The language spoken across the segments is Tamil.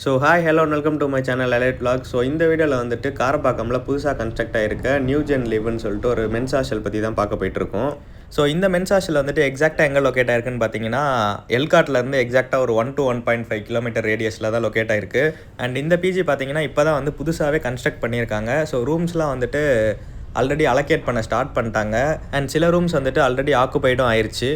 So hi hello welcome to my channel elite vlog. So இந்த வீடியோவில் வந்துட்டு காரப்பாக்கமில் புதுசாக கன்ஸ்ட்ரக்ட் ஆகிருக்க நியூ ஜென் லிவ்னு சொல்லிட்டு ஒரு மென்ஸ் ஹாஸ்டல் பற்றி தான் பார்க்க போயிட்டுருக்கோம். ஸோ இந்த மென்ஸ் ஹாஸ்டல் வந்துட்டு எக்ஸாக்டாக எங்கே லொக்கேட் ஆயிருக்குன்னு பார்த்தீங்கன்னா எல்காட்லேருந்து எக்ஸாக்டாக ஒரு 1 to 1.5 கிலோமீட்டர் ரேடியஸில் தான் லொக்கேட் ஆயிருக்கு. அண்ட் இந்த பிஜி பார்த்தீங்கன்னா இப்போ தான் வந்து புதுசாகவே கன்ஸ்ட்ரக்ட் பண்ணியிருக்காங்க. ஸோ ரூம்ஸ்லாம் வந்துட்டு ஆல்ரெடி அலோகேட் பண்ண ஸ்டார்ட் பண்ணிட்டாங்க. அண்ட் சில ரூம்ஸ் வந்துட்டு ஆல்ரெடி ஆக்குபைடும் ஆயிடுச்சு.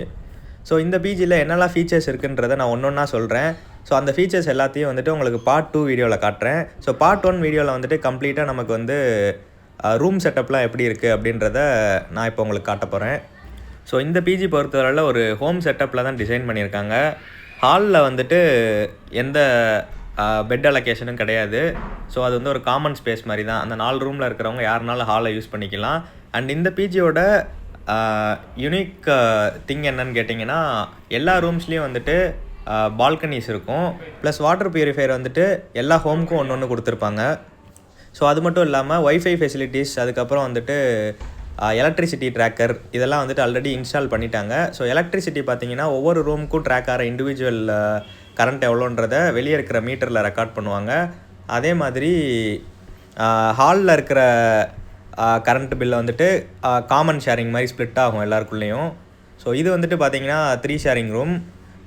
ஸோ இந்த பிஜியில் என்னெல்லாம் ஃபீச்சர்ஸ் இருக்குன்றதை நான் ஒன்று ஒன்றா சொல்கிறேன். ஸோ அந்த ஃபீச்சர்ஸ் எல்லாத்தையும் வந்துட்டு உங்களுக்கு பார்ட் 2 வீடியோவில் காட்டுறேன். ஸோ பார்ட் 1 வீடியோவில் வந்துட்டு கம்ப்ளீட்டாக நமக்கு வந்து ரூம் செட்டப்லாம் எப்படி இருக்குது அப்படின்றத நான் இப்போ உங்களுக்கு காட்ட போகிறேன். ஸோ இந்த பிஜி பொறுத்தவரையில் ஒரு ஹோம் செட்டப்பில் தான் டிசைன் பண்ணியிருக்காங்க. ஹாலில் வந்துட்டு எந்த பெட் அலோகேஷனும் கிடையாது. ஸோ அது வந்து ஒரு காமன் ஸ்பேஸ் மாதிரி தான். அந்த 4 ரூமில் இருக்கிறவங்க யாருனாலும் ஹாலை யூஸ் பண்ணிக்கலாம். அண்ட் இந்த பிஜியோட யூனிக் திங் என்னன்னு கேட்டிங்கன்னா எல்லா ரூம்ஸ்லேயும் வந்துட்டு பால்கனிஸ் இருக்கும். ப்ளஸ் வாட்டர் பியூரிஃபையர் வந்துட்டு எல்லா ஹோமுக்கும் ஒன்று ஒன்று கொடுத்துருப்பாங்க. ஸோ அது மட்டும் இல்லாமல் ஒய்ஃபை ஃபெசிலிட்டிஸ், அதுக்கப்புறம் வந்துட்டு எலக்ட்ரிசிட்டி ட்ராக்கர் இதெல்லாம் வந்துட்டு ஆல்ரெடி இன்ஸ்டால் பண்ணிட்டாங்க. ஸோ எலக்ட்ரிசிட்டி பார்த்தீங்கன்னா ஒவ்வொரு ரூமுக்கும் ட்ராக் ஆகிற இண்டிவிஜுவல் கரண்ட் எவ்வளோன்றதை வெளியே இருக்கிற மீட்டரில் ரெக்கார்ட் பண்ணுவாங்க. அதே மாதிரி ஹாலில் இருக்கிற கரண்ட் பில்லை வந்துட்டு காமன் ஷேரிங் மாதிரி ஸ்ப்ளிட் ஆகும் எல்லாருக்குள்ளேயும். ஸோ இது வந்துட்டு பார்த்தீங்கன்னா 3 ஷேரிங் ரூம்.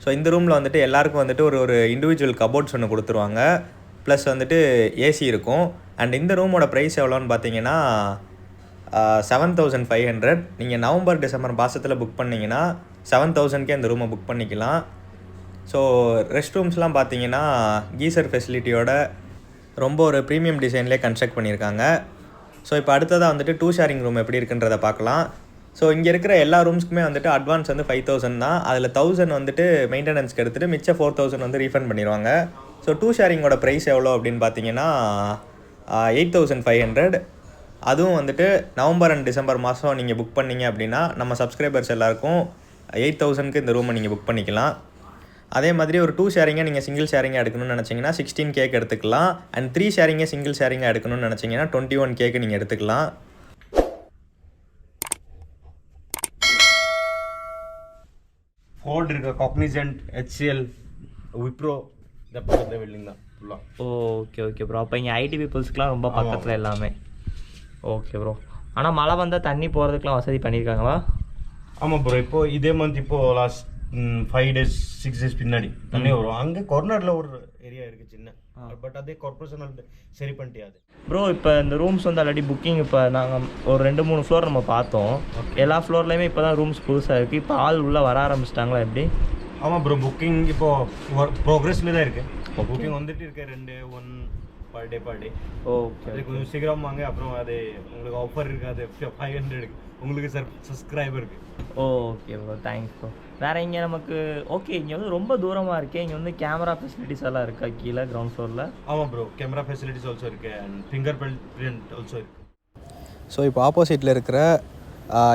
ஸோ இந்த ரூமில் வந்துட்டு எல்லாருக்கும் வந்துட்டு ஒரு இண்டிவிஜுவல் கபோர்ட்ஸ் ஒன்று கொடுத்துருவாங்க. ப்ளஸ் வந்துட்டு ஏசி இருக்கும். அண்ட் இந்த ரூமோட ப்ரைஸ் எவ்வளோன்னு பார்த்தீங்கன்னா 7,500. நீங்கள் நவம்பர் டிசம்பர் மாதத்தில் புக் பண்ணிங்கன்னா 7,000க்கே இந்த ரூமை புக் பண்ணிக்கலாம். ஸோ ரெஸ்ட் ரூம்ஸ்லாம் பார்த்தீங்கன்னா கீசர் ஃபெசிலிட்டியோட ரொம்ப ஒரு ப்ரீமியம் டிசைன்லேயே கன்ஸ்ட்ரக்ட் பண்ணியிருக்காங்க. ஸோ இப்போ அடுத்ததாக வந்துட்டு 2 ஷேரிங் ரூம் எப்படி இருக்குன்றதை பார்க்கலாம். ஸோ இங்கே இருக்கிற எல்லா ரூம்ஸ்க்குமே வந்துட்டு அட்வான்ஸ் வந்து 5,000 தான். அதில் 1,000 வந்துட்டு மெயின்டெனன்ஸ்க்கு எடுத்துகிட்டு மிச்சம் 4,000 வந்து ரீஃபண்ட் பண்ணிடுவாங்க. ஸோ 2 ஷேரிங்கோட ப்ரைஸ் எவ்வளோ அப்படின்னு பார்த்தீங்கன்னா 8,500. அதுவும் வந்துட்டு நவம்பர் அண்ட் டிசம்பர் மாதம் நீங்கள் புக் பண்ணிங்க அப்படின்னா நம்ம சப்ஸ்கிரைபர்ஸ் எல்லாருக்கும் 8,000க்கு இந்த ரூமை நீங்கள் புக் பண்ணிக்கலாம். அதே மாதிரி ஒரு 2 ஷேரிங்கை நீங்கள் சிங்கிள் ஷேரிங்காக எடுக்கணும்னு நினச்சிங்கன்னா 16Kக்கு எடுத்துக்கலாம். அண்ட் 3 ஷேரிங்கை சிங்கிள் ஷேரிங்காக எடுக்கணும்னு நினச்சிங்கன்னா 21Kக்கு நீங்கள் எடுத்துக்கலாம். ஃபோர்ட் இருக்க காக்னிசன்ட், HCL, விப்ரோ இந்த பக்கத்தில் பில்டிங் தான் ஃபுல்லாக. Okay bro. அப்போ இங்கே ஐடி பீப்புள்ஸ்க்குலாம் ரொம்ப பக்கத்தில் எல்லாமே. Okay bro. ஆனால் மழை வந்தால் தண்ணி போகிறதுக்குலாம் வசதி பண்ணியிருக்காங்களா? ஆமாம் ப்ரோ. இப்போது இதே மந்த் இப்போது லாஸ்ட் 5 days 6 days பின்னாடி தண்ணி வரும். அங்கே கார்னரில் ஒரு ஏரியா இருக்குது சின்ன, பட் அதே கார்பரேஷன் சரி பண்ணிட்டியாது ப்ரோ. இப்போ இந்த ரூம்ஸ் வந்து ஆல்ரெடி புக்கிங் இப்போ நாங்கள் ஒரு 2-3 ஃப்ளோர் நம்ம பார்த்தோம். எல்லா ஃப்ளோர்லேயுமே இப்போ தான் ரூம்ஸ் புதுசாக இருக்குது. இப்போ ஆள் உள்ளே வர ஆரம்பிச்சிட்டாங்களா எப்படி? ஆமாம் ப்ரோ. புக்கிங் இப்போது ப்ரோக்ரஸில் தான் இருக்குது. புக்கிங் வந்துட்டு இருக்கு 1 per day. ஓகே. அது கொஞ்சம் சீக்கிரம் வாங்க. அப்புறம் அது உங்களுக்கு ஆஃபர் இருக்காது 500 உங்களுக்கு சப்ஸ்கிரைபருக்கு. Okay bro, thanks bro. வேறு இங்கே நமக்கு ஓகே இங்கே வந்து ரொம்ப தூரமாக இருக்கே. இங்கே வந்து கேமரா ஃபெசிலிட்டிஸ் எல்லாம் இருக்கா கீழே கிரவுண்ட் ஃப்ளோரில்? ஆமாம் ப்ரோ. கேமரா ஃபெசிலிட்டிஸ் ஆல்சோ இருக்குது அண்ட் ஃபிங்கர் பிரிண்ட் ஆல்சோ இருக்குது. ஸோ இப்போ ஆப்போசிட்டில் இருக்கிற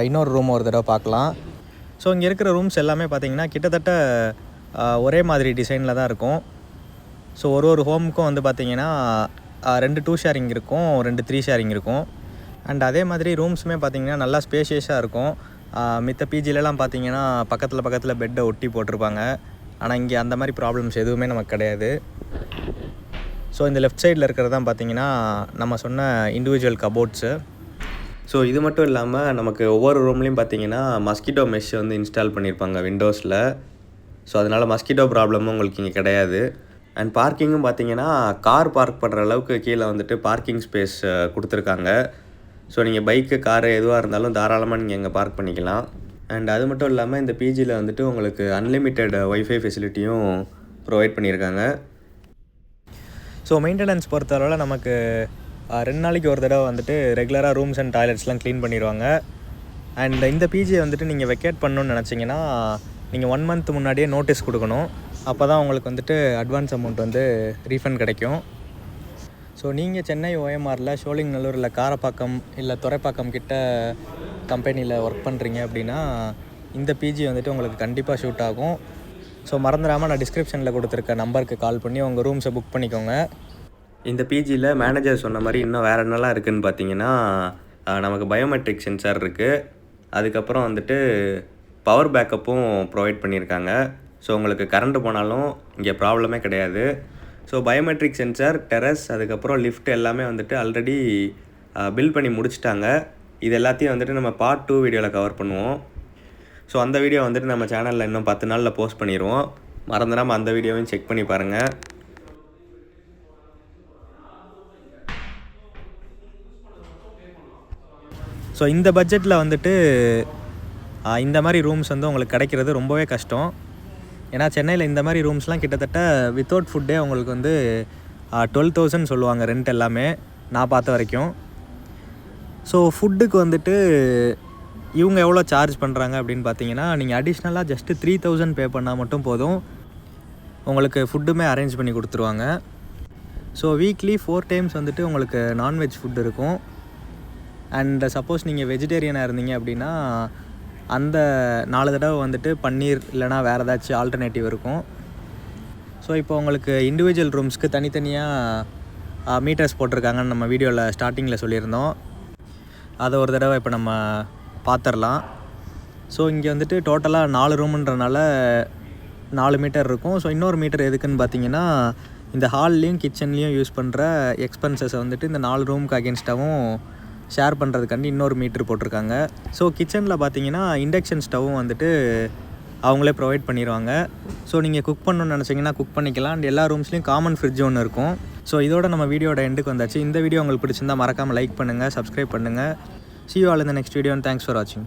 இன்னொரு ரூம் ஒரு தடவை பார்க்கலாம். ஸோ இங்கே இருக்கிற ரூம்ஸ் எல்லாமே பார்த்திங்கன்னா கிட்டத்தட்ட ஒரே மாதிரி டிசைனில் தான் இருக்கும். ஸோ ஒரு ஹோமுக்கும் வந்து பார்த்திங்கன்னா 2 2 ஷேரிங் இருக்கும், 2 3 ஷேரிங் இருக்கும். அண்ட் அதே மாதிரி ரூம்ஸுமே பார்த்திங்கன்னா நல்லா ஸ்பேஷியஸாக இருக்கும். மித்த பிஜிலலாம் பார்த்திங்கன்னா பக்கத்தில் பெட்டை ஒட்டி போட்டிருப்பாங்க. ஆனால் இங்கே அந்த மாதிரி ப்ராப்ளம்ஸ் எதுவுமே நமக்கு கிடையாது. ஸோ இந்த லெஃப்ட் சைடில் இருக்கிறது தான் பார்த்திங்கன்னா நம்ம சொன்ன இண்டிவிஜுவல் கபோர்ட்ஸு. ஸோ இது மட்டும் இல்லாமல் நமக்கு ஒவ்வொரு ரூம்லேயும் பார்த்திங்கன்னா மஸ்கிட்டோ மெஷ் வந்து இன்ஸ்டால் பண்ணியிருப்பாங்க விண்டோஸில். ஸோ அதனால் மஸ்கிட்டோ ப்ராப்ளமும் உங்களுக்கு இங்கே கிடையாது. அண்ட் பார்க்கிங்கும் பார்த்திங்கன்னா கார் பார்க் பண்ணுற அளவுக்கு கீழே வந்துட்டு பார்க்கிங் ஸ்பேஸ் கொடுத்துருக்காங்க. ஸோ நீங்கள் பைக்கு, காரு எதுவாக இருந்தாலும் தாராளமாக நீங்கள் இங்கே பார்க் பண்ணிக்கலாம். அண்ட் அது மட்டும் இல்லாமல் இந்த பிஜியில் வந்துட்டு உங்களுக்கு அன்லிமிட்டெட் ஒய்ஃபை ஃபெசிலிட்டியும் ப்ரொவைட் பண்ணியிருக்காங்க. ஸோ மெயின்டெனன்ஸ் பொறுத்தளவில் நமக்கு 2 நாளைக்கு ஒரு தடவை வந்துட்டு ரெகுலராக ரூம்ஸ் அண்ட் டாய்லெட்ஸ்லாம் க்ளீன் பண்ணிடுவாங்க. அண்ட் இந்த பிஜியை வந்துட்டு நீங்கள் வெக்கேட் பண்ணணுன்னு நினச்சிங்கன்னா நீங்கள் 1 month முன்னாடியே நோட்டீஸ் கொடுக்கணும். அப்போ தான் உங்களுக்கு வந்துட்டு அட்வான்ஸ் அமௌண்ட் வந்து ரீஃபண்ட் கிடைக்கும். ஸோ நீங்கள் சென்னை OMRல சோழிங்கநல்லூர் இல்லை காரப்பாக்கம் இல்லை துறைப்பாக்கம் கிட்ட கம்பெனியில் ஒர்க் பண்ணுறீங்க அப்படின்னா இந்த பிஜி வந்துட்டு உங்களுக்கு கண்டிப்பாக ஷூட் ஆகும். ஸோ மறந்துடாமல் நான் டிஸ்கிரிப்ஷனில் கொடுத்துருக்க நம்பருக்கு கால் பண்ணி உங்கள் ரூம்ஸை புக் பண்ணிக்கோங்க. இந்த பிஜியில் மேனேஜர் சொன்ன மாதிரி இன்னும் வேறு என்னெல்லாம் இருக்குதுன்னு பார்த்தீங்கன்னா நமக்கு பயோமெட்ரிக் சென்சார் இருக்குது. அதுக்கப்புறம் வந்துட்டு பவர் பேக்கப்பும் ப்ரொவைட் பண்ணியிருக்காங்க. ஸோ உங்களுக்கு கரண்ட்டு போனாலும் இங்கே ப்ராப்ளமே கிடையாது. ஸோ பயோமெட்ரிக் சென்சார், டெரஸ், அதுக்கப்புறம் லிஃப்ட் எல்லாமே வந்துட்டு ஆல்ரெடி பில் பண்ணி முடிச்சிட்டாங்க. இது எல்லாத்தையும் வந்துட்டு நம்ம பார்ட் 2 வீடியோவில் கவர் பண்ணுவோம். ஸோ அந்த வீடியோ வந்துட்டு நம்ம சேனலில் இன்னும் 10 நாளில் போஸ்ட் பண்ணிடுவோம். மறந்துடாமல் அந்த வீடியோவையும் செக் பண்ணி பாருங்கள். ஸோ இந்த பட்ஜெட்டில் வந்துட்டு இந்த மாதிரி ரூம்ஸ் வந்து உங்களுக்கு கிடைக்கிறது ரொம்பவே கஷ்டம். ஏன்னா சென்னையில் இந்த மாதிரி ரூம்ஸ்லாம் கிட்டத்தட்ட வித்தவுட் ஃபுட்டே உங்களுக்கு வந்து 12,000 சொல்லுவாங்க ரெண்ட் எல்லாமே, நான் பார்த்த வரைக்கும். ஸோ ஃபுட்டுக்கு வந்துட்டு இவங்க எவ்வளோ சார்ஜ் பண்ணுறாங்க அப்படின்னு பார்த்தீங்கன்னா, நீங்கள் அடிஷ்னலாக ஜஸ்ட்டு 3,000 பே பண்ணால் மட்டும் போதும், உங்களுக்கு ஃபுட்டுமே அரேஞ்ச் பண்ணி கொடுத்துருவாங்க. ஸோ வீக்லி 4 டைம்ஸ் வந்துட்டு உங்களுக்கு நான்வெஜ் ஃபுட் இருக்கும். அண்ட் சப்போஸ் நீங்கள் வெஜிடேரியனாக இருந்தீங்க அப்படின்னா அந்த 4 தடவை வந்துட்டு பன்னீர் இல்லைனா வேறு ஏதாச்சும் ஆல்டர்னேட்டிவ் இருக்கும். ஸோ இப்போ உங்களுக்கு இண்டிவிஜுவல் ரூம்ஸ்க்கு தனித்தனியாக மீட்டர்ஸ் போட்டிருக்காங்கன்னு நம்ம வீடியோவில் ஸ்டார்டிங்கில் சொல்லியிருந்தோம். அதை ஒரு தடவை இப்போ நம்ம பார்த்துடலாம். ஸோ இங்கே வந்துட்டு டோட்டலாக 4 ரூமுன்றனால 4 மீட்டர் இருக்கும். ஸோ இன்னொரு மீட்டர் எதுக்குன்னு பார்த்தீங்கன்னா, இந்த ஹால்லேயும் கிச்சன்லேயும் யூஸ் பண்ணுற எக்ஸ்பென்சஸை வந்துட்டு இந்த 4 ரூமுக்கு அகேன்ஸ்டாகவும் ஷேர் பண்ணுறதுக்காண்டி இன்னொரு மீட்ரு போட்டிருக்காங்க. ஸோ கிச்சனில் பார்த்தீங்கன்னா இண்டக்ஷன் ஸ்டவ்வும் வந்துட்டு அவங்களே ப்ரொவைட் பண்ணிடுவாங்க. ஸோ நீங்கள் குக் பண்ணணும்னு நினச்சிங்கன்னா குக் பண்ணிக்கலாம். அண்ட் எல்லா ரூம்ஸ்லேயும் காமன் ஃப்ரிட்ஜ் ஒன்று இருக்கும். ஸோ இதோட நம்ம வீடியோட எண்டுக்கு வந்தாச்சு. இந்த வீடியோ உங்களுக்கு பிடிச்சிருந்தால் மறக்காமல் லைக் பண்ணுங்கள், சப்ஸ்கிரைப் பண்ணுங்கள். See you all in the next video and thanks for watching.